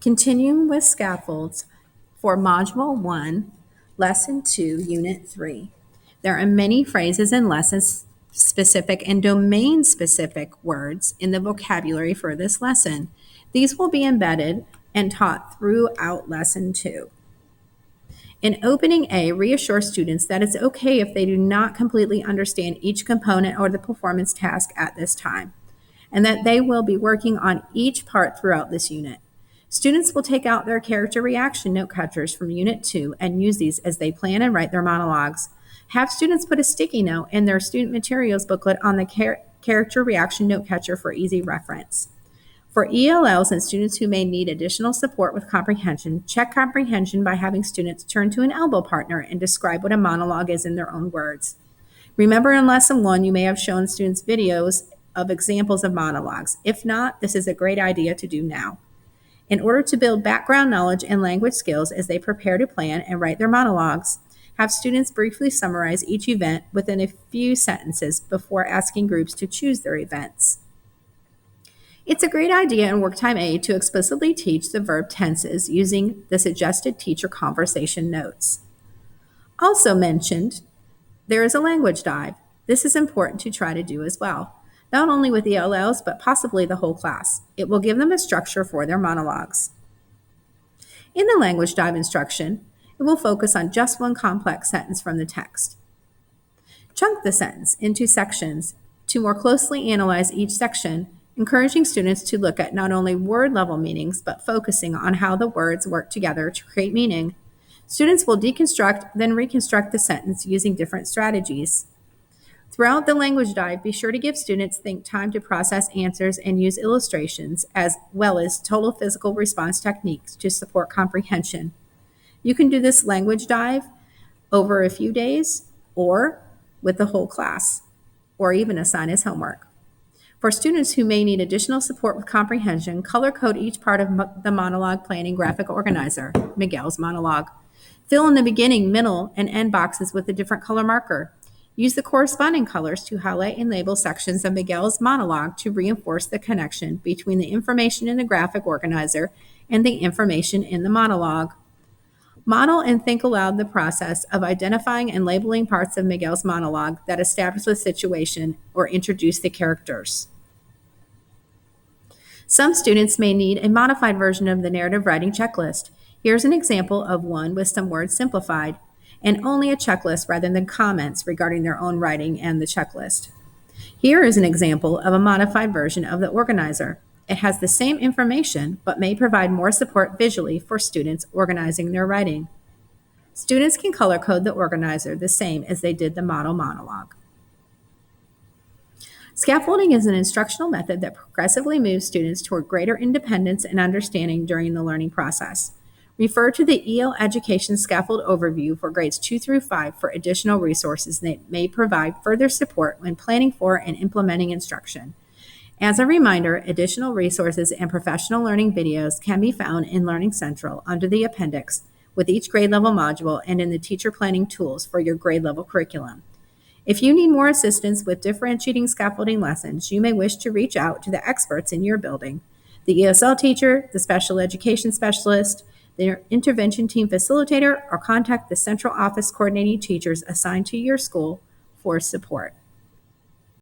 Continuing with scaffolds for Module 1, Lesson 2, Unit 3. There are many phrases and lesson-specific and domain-specific words in the vocabulary for this lesson. These will be embedded and taught throughout Lesson 2. In Opening A, reassure students that it's okay if they do not completely understand each component or the performance task at this time, and that they will be working on each part throughout this unit. Students will take out their character reaction note catchers from Unit 2 and use these as they plan and write their monologues. Have students put a sticky note in their student materials booklet on the character reaction note catcher for easy reference. For ELLs and students who may need additional support with comprehension, check comprehension by having students turn to an elbow partner and describe what a monologue is in their own words. Remember in Lesson 1, you may have shown students videos of examples of monologues. If not, this is a great idea to do now. In order to build background knowledge and language skills as they prepare to plan and write their monologues, have students briefly summarize each event within a few sentences before asking groups to choose their events. It's a great idea in Work Time A to explicitly teach the verb tenses using the suggested teacher conversation notes. Also mentioned, there is a language dive. This is important to try to do as well, not only with ELLs, but possibly the whole class. It will give them a structure for their monologues. In the language dive instruction, it will focus on just one complex sentence from the text. Chunk the sentence into sections to more closely analyze each section, encouraging students to look at not only word-level meanings, but focusing on how the words work together to create meaning. Students will deconstruct, then reconstruct the sentence using different strategies. Throughout the language dive, be sure to give students think time to process answers and use illustrations, as well as total physical response techniques to support comprehension. You can do this language dive over a few days or with the whole class, or even assign as homework. For students who may need additional support with comprehension, color code each part of the monologue planning graphic organizer, Miguel's monologue. Fill in the beginning, middle, and end boxes with a different color marker. Use the corresponding colors to highlight and label sections of Miguel's monologue to reinforce the connection between the information in the graphic organizer and the information in the monologue. Model and think aloud the process of identifying and labeling parts of Miguel's monologue that establish the situation or introduce the characters. Some students may need a modified version of the narrative writing checklist. Here's an example of one with some words simplified, and only a checklist rather than comments regarding their own writing and the checklist. Here is an example of a modified version of the organizer. It has the same information, but may provide more support visually for students organizing their writing. Students can color code the organizer the same as they did the model monologue. Scaffolding is an instructional method that progressively moves students toward greater independence and understanding during the learning process. Refer to the EL Education Scaffold Overview for grades 2 through 5 for additional resources that may provide further support when planning for and implementing instruction. As a reminder, additional resources and professional learning videos can be found in Learning Central under the appendix with each grade level module and in the teacher planning tools for your grade level curriculum. If you need more assistance with differentiating scaffolding lessons, you may wish to reach out to the experts in your building, the ESL teacher, the special education specialist, the intervention team facilitator, or contact the central office coordinating teachers assigned to your school for support.